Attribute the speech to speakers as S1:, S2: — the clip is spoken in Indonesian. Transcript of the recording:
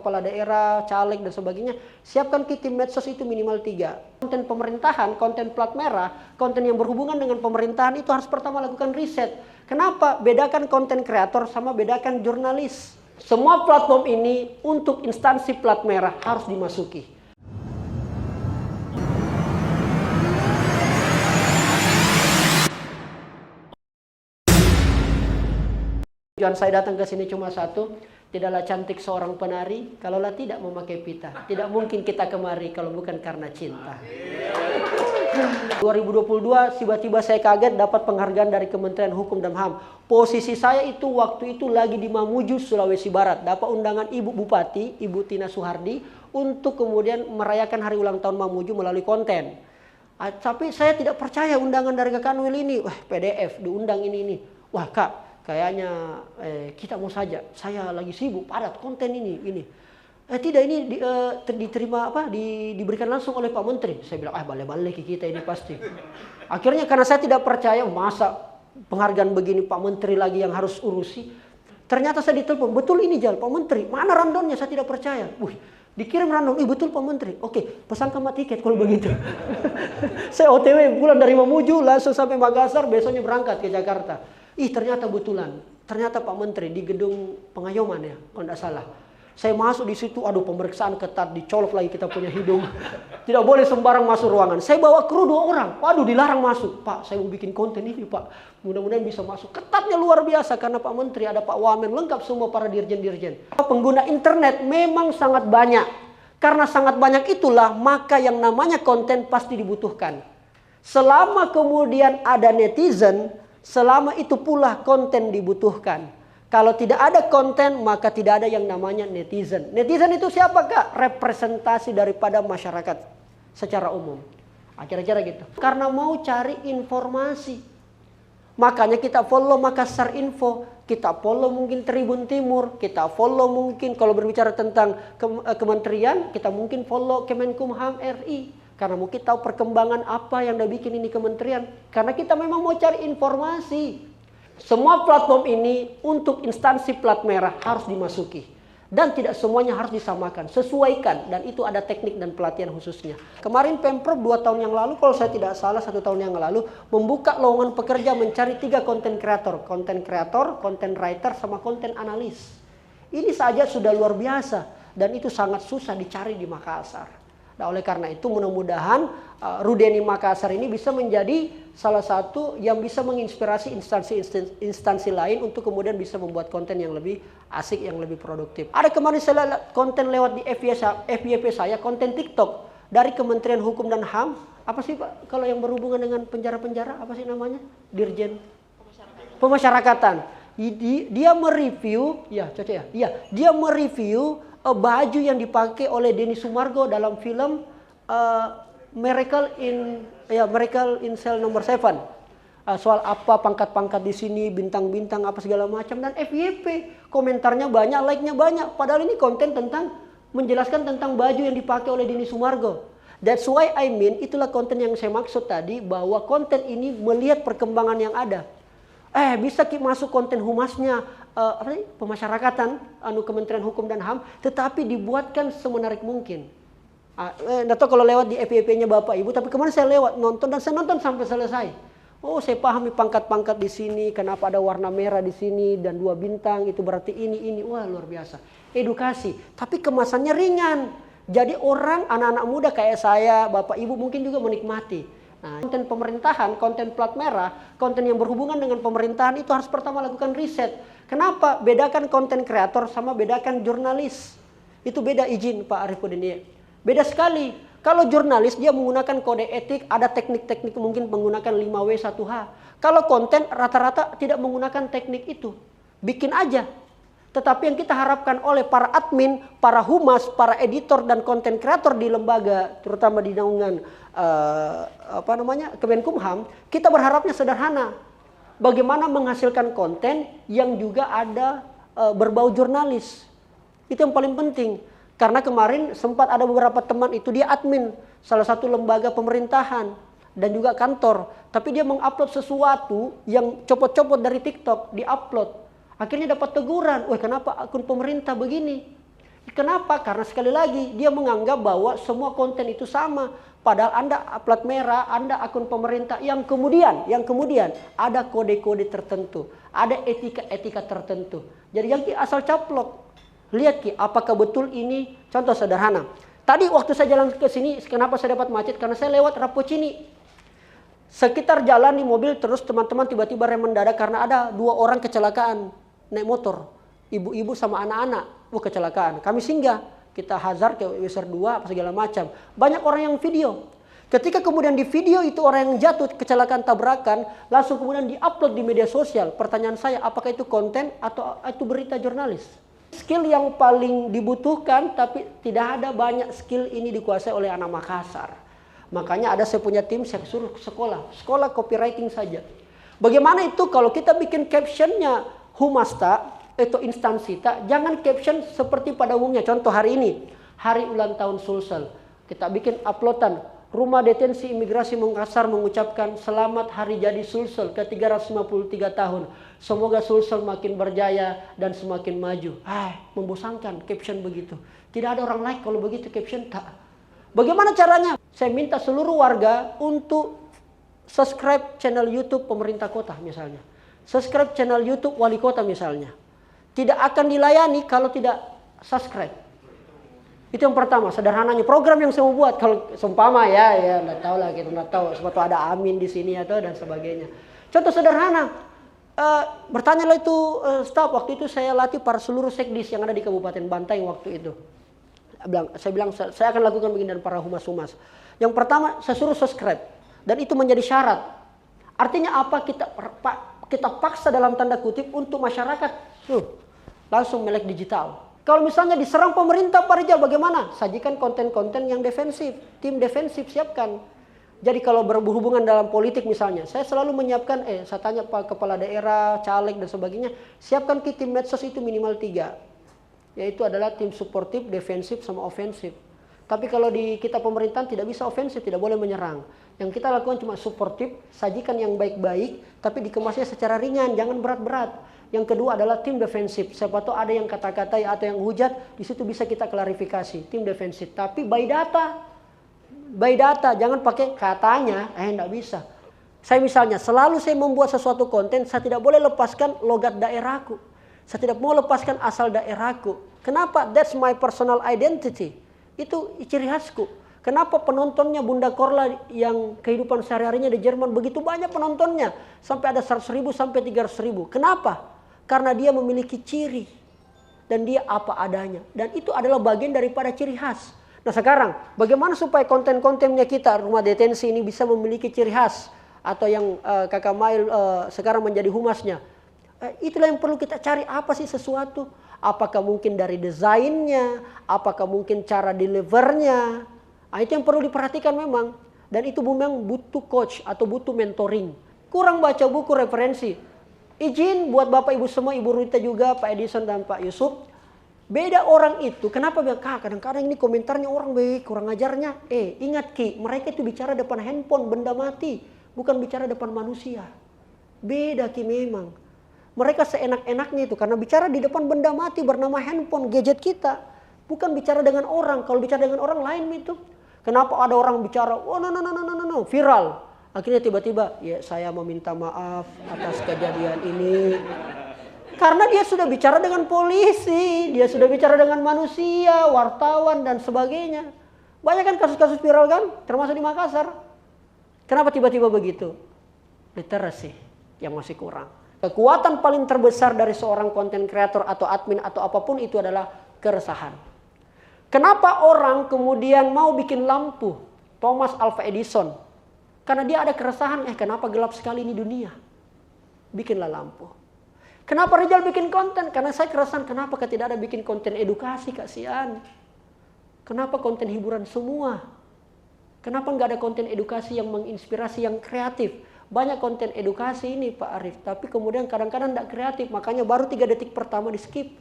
S1: kepala daerah, caleg dan sebagainya, siapkan tim medsos itu minimal 3. Konten pemerintahan, konten plat merah, konten yang berhubungan dengan pemerintahan itu harus pertama lakukan riset. Kenapa? Bedakan konten kreator sama bedakan jurnalis. Semua platform ini untuk instansi plat merah harus dimasuki. Tujuan saya datang ke sini cuma satu, tidaklah cantik seorang penari kalaulah tidak memakai pita. Tidak mungkin kita kemari kalau bukan karena cinta. 2022 tiba-tiba saya kaget dapat penghargaan dari Kementerian Hukum dan HAM. Posisi saya itu waktu itu lagi di Mamuju, Sulawesi Barat. Dapat undangan Ibu Bupati, Ibu Tina Suhardi untuk kemudian merayakan hari ulang tahun Mamuju melalui konten. Tapi saya tidak percaya undangan dari Kak Kanwil ini. Wah, PDF diundang ini. Wah Kak, kayaknya kita mau saja. Saya lagi sibuk padat konten ini. Tidak, ini diterima diberikan langsung oleh Pak Menteri. Saya bilang balik-balik kita ini pasti. Akhirnya karena saya tidak percaya, masa penghargaan begini Pak Menteri lagi yang harus urusi. Ternyata saya ditelepon, betul ini Pak Menteri. Mana randonnya? Saya tidak percaya. Dikirim random, betul Pak Menteri. Oke, pesan sama tiket kalau begitu. Saya OTW pulang dari Mamuju langsung sampai Makassar, besoknya berangkat ke Jakarta. Ternyata betulan. Ternyata Pak Menteri di gedung Pengayoman ya, kalau tidak salah. Saya masuk di situ, pemeriksaan ketat, dicolok lagi kita punya hidung. Tidak boleh sembarang masuk ruangan. Saya bawa kru 2 orang. Waduh, dilarang masuk. Pak, saya mau bikin konten ini, Pak. Mudah-mudahan bisa masuk. Ketatnya luar biasa karena Pak Menteri, ada Pak Wamen, lengkap semua para dirjen-dirjen. Pengguna internet memang sangat banyak. Karena sangat banyak itulah, maka yang namanya konten pasti dibutuhkan. Selama kemudian ada netizen, selama itu pula konten dibutuhkan. Kalau tidak ada konten, maka tidak ada yang namanya netizen. Netizen itu siapa Kak? Representasi daripada masyarakat secara umum. Kira-kira gitu. Karena mau cari informasi. Makanya kita follow Makassar Info. Kita follow mungkin Tribun Timur. Kita follow mungkin kalau berbicara tentang kementerian, kita mungkin follow Kemenkumham RI. Karena mungkin tahu perkembangan apa yang udah bikin ini kementerian. Karena kita memang mau cari informasi. Semua platform ini untuk instansi plat merah harus dimasuki. Dan tidak semuanya harus disamakan. Sesuaikan. Dan itu ada teknik dan pelatihan khususnya. Kemarin Pemprov 2 tahun yang lalu, kalau saya tidak salah 1 tahun yang lalu, membuka lowongan pekerja mencari 3 konten kreator. Konten kreator, konten writer, sama konten analis. Ini saja sudah luar biasa. Dan itu sangat susah dicari di Makassar. Nah, oleh karena itu mudah-mudahan Rudeni Makassar ini bisa menjadi salah satu yang bisa menginspirasi instansi lain untuk kemudian bisa membuat konten yang lebih asik, yang lebih produktif. Ada kemarin saya lihat konten lewat di FYP saya, konten TikTok dari Kementerian Hukum dan HAM. Apa sih Pak kalau yang berhubungan dengan penjara-penjara, apa sih namanya? Dirjen Pemasyarakatan. Dia mereview, dia mereview baju yang dipakai oleh Denny Sumargo dalam film Miracle in Cell Number 7. Soal apa pangkat-pangkat di sini, bintang-bintang apa segala macam, dan FYP komentarnya banyak, like-nya banyak. Padahal ini konten tentang menjelaskan tentang baju yang dipakai oleh Denny Sumargo. That's why itulah konten yang saya maksud tadi, bahwa konten ini melihat perkembangan yang ada. Bisa masuk konten humasnya pemasyarakatan Kementerian Hukum dan HAM, tetapi dibuatkan semenarik mungkin. Nggak tahu kalau lewat di FYP-nya Bapak Ibu, tapi kemarin saya lewat nonton dan saya nonton sampai selesai. Saya pahami pangkat-pangkat di sini, kenapa ada warna merah di sini dan 2 bintang, itu berarti ini. Wah, luar biasa. Edukasi, tapi kemasannya ringan. Jadi orang, anak-anak muda kayak saya, Bapak Ibu mungkin juga menikmati. Nah, konten pemerintahan, konten plat merah, konten yang berhubungan dengan pemerintahan itu harus pertama lakukan riset. Kenapa? Bedakan konten kreator sama bedakan jurnalis. Itu beda izin Pak Arifudin. Beda sekali. Kalau jurnalis dia menggunakan kode etik, ada teknik-teknik mungkin menggunakan 5W1H. Kalau konten rata-rata tidak menggunakan teknik itu. Bikin aja. Tetapi yang kita harapkan oleh para admin, para humas, para editor dan konten kreator di lembaga, terutama di naungan Kemenkumham, kita berharapnya sederhana. Bagaimana menghasilkan konten yang juga ada berbau jurnalis. Itu yang paling penting. Karena kemarin sempat ada beberapa teman itu dia admin salah satu lembaga pemerintahan dan juga kantor, tapi dia mengupload sesuatu yang copot-copot dari TikTok, diupload. Akhirnya dapat teguran, kenapa akun pemerintah begini? Kenapa? Karena sekali lagi dia menganggap bahwa semua konten itu sama. Padahal Anda plat merah, Anda akun pemerintah yang kemudian ada kode-kode tertentu, ada etika-etika tertentu. Jadi yang asal caplok. Lihat Ki, apakah betul ini contoh sederhana. Tadi waktu saya jalan ke sini, kenapa saya dapat macet? Karena saya lewat Rapocini. Sekitar jalan di mobil terus teman-teman tiba-tiba rem mendadak karena ada 2 orang kecelakaan naik motor. Ibu-ibu sama anak-anak, kecelakaan. Kami singgah, kita hazard ke Weser 2 apa segala macam. Banyak orang yang video. Ketika kemudian di video itu orang yang jatuh kecelakaan tabrakan, langsung kemudian diupload di media sosial. Pertanyaan saya, apakah itu konten atau itu berita jurnalis? Skill yang paling dibutuhkan, tapi tidak ada banyak skill ini dikuasai oleh anak Makassar. Makanya ada saya punya tim, saya suruh sekolah copywriting saja. Bagaimana itu kalau kita bikin captionnya Humasta atau instansi, jangan caption seperti pada umumnya. Contoh hari ini, hari ulang tahun Sulsel. Kita bikin uploadan, Rumah Detensi Imigrasi Makassar mengucapkan selamat hari jadi Sulsel ke 353 tahun. Semoga Sulsel makin berjaya dan semakin maju. Membosankan caption begitu. Tidak ada orang like kalau begitu caption tak. Bagaimana caranya? Saya minta seluruh warga untuk subscribe channel YouTube pemerintah kota misalnya. Subscribe channel YouTube wali kota misalnya. Tidak akan dilayani kalau tidak subscribe. Itu yang pertama, sederhananya. Program yang saya mau buat, kalau seumpama ya nggak tahu lah, kita nggak tahu. Sebab ada Amin di sini atau dan sebagainya. Contoh sederhana, bertanyalah itu staf. Waktu itu saya latih para seluruh sekdis yang ada di Kabupaten Bantaeng waktu itu. Saya bilang saya akan lakukan begini dan para humas-humas. Yang pertama saya suruh subscribe dan itu menjadi syarat. Artinya apa? Kita paksa dalam tanda kutip untuk masyarakat langsung melek digital. Kalau misalnya diserang pemerintah Pak Rijal bagaimana? Sajikan konten-konten yang defensif, tim defensif siapkan. Jadi kalau berhubungan dalam politik misalnya, saya selalu menyiapkan, saya tanya Pak Kepala Daerah, caleg dan sebagainya, siapkan tim medsos itu minimal 3. Yaitu adalah tim suportif, defensif, sama ofensif. Tapi kalau di kita pemerintahan tidak bisa ofensif, tidak boleh menyerang. Yang kita lakukan cuma suportif, sajikan yang baik-baik, tapi dikemasnya secara ringan, jangan berat-berat. Yang kedua adalah tim defensif. Siapa tahu ada yang kata-kata atau yang hujat, di situ bisa kita klarifikasi. Tim defensif, tapi by data. By data, jangan pakai katanya, enggak bisa. Saya misalnya, selalu saya membuat sesuatu konten, saya tidak boleh lepaskan logat daerahku. Saya tidak mau lepaskan asal daerahku. Kenapa? That's my personal identity. Itu ciri khasku. Kenapa penontonnya Bunda Korla yang kehidupan sehari-harinya di Jerman begitu banyak penontonnya. Sampai ada 100.000 sampai 300.000. Kenapa? Karena dia memiliki ciri. Dan dia apa adanya. Dan itu adalah bagian daripada ciri khas. Nah sekarang, bagaimana supaya konten-kontennya kita, rumah detensi ini bisa memiliki ciri khas. Atau yang Kakak Mail sekarang menjadi humasnya. Itulah yang perlu kita cari, apa sih sesuatu. Apakah mungkin dari desainnya, apakah mungkin cara delivernya. Itu yang perlu diperhatikan memang. Dan itu memang butuh coach atau butuh mentoring. Kurang baca buku referensi. Izin buat Bapak Ibu semua, Ibu Rita juga, Pak Edison dan Pak Yusuf. Beda orang itu, kenapa bilang, kadang-kadang ini komentarnya orang baik, kurang ajarnya. Ingat Ki, mereka itu bicara depan handphone, benda mati. Bukan bicara depan manusia. Beda Ki memang. Mereka seenak-enaknya itu karena bicara di depan benda mati bernama handphone, gadget kita. Bukan bicara dengan orang. Kalau bicara dengan orang lain itu. Kenapa ada orang bicara, no, viral. Akhirnya tiba-tiba, ya saya meminta maaf atas kejadian ini. Karena dia sudah bicara dengan polisi, dia sudah bicara dengan manusia, wartawan dan sebagainya. Banyak kan kasus-kasus viral kan, termasuk di Makassar. Kenapa tiba-tiba begitu? Literasi yang masih kurang. Kekuatan paling terbesar dari seorang konten kreator atau admin atau apapun itu adalah keresahan. Kenapa orang kemudian mau bikin lampu? Thomas Alva Edison. Karena dia ada keresahan, kenapa gelap sekali ini dunia? Bikinlah lampu. Kenapa Rijal bikin konten? Karena saya keresahan, kenapa tidak ada bikin konten edukasi, kasihan. Kenapa konten hiburan semua? Kenapa nggak ada konten edukasi yang menginspirasi, yang kreatif? Banyak konten edukasi ini Pak Arif, tapi kemudian kadang-kadang tidak kreatif, makanya baru 3 detik pertama di skip.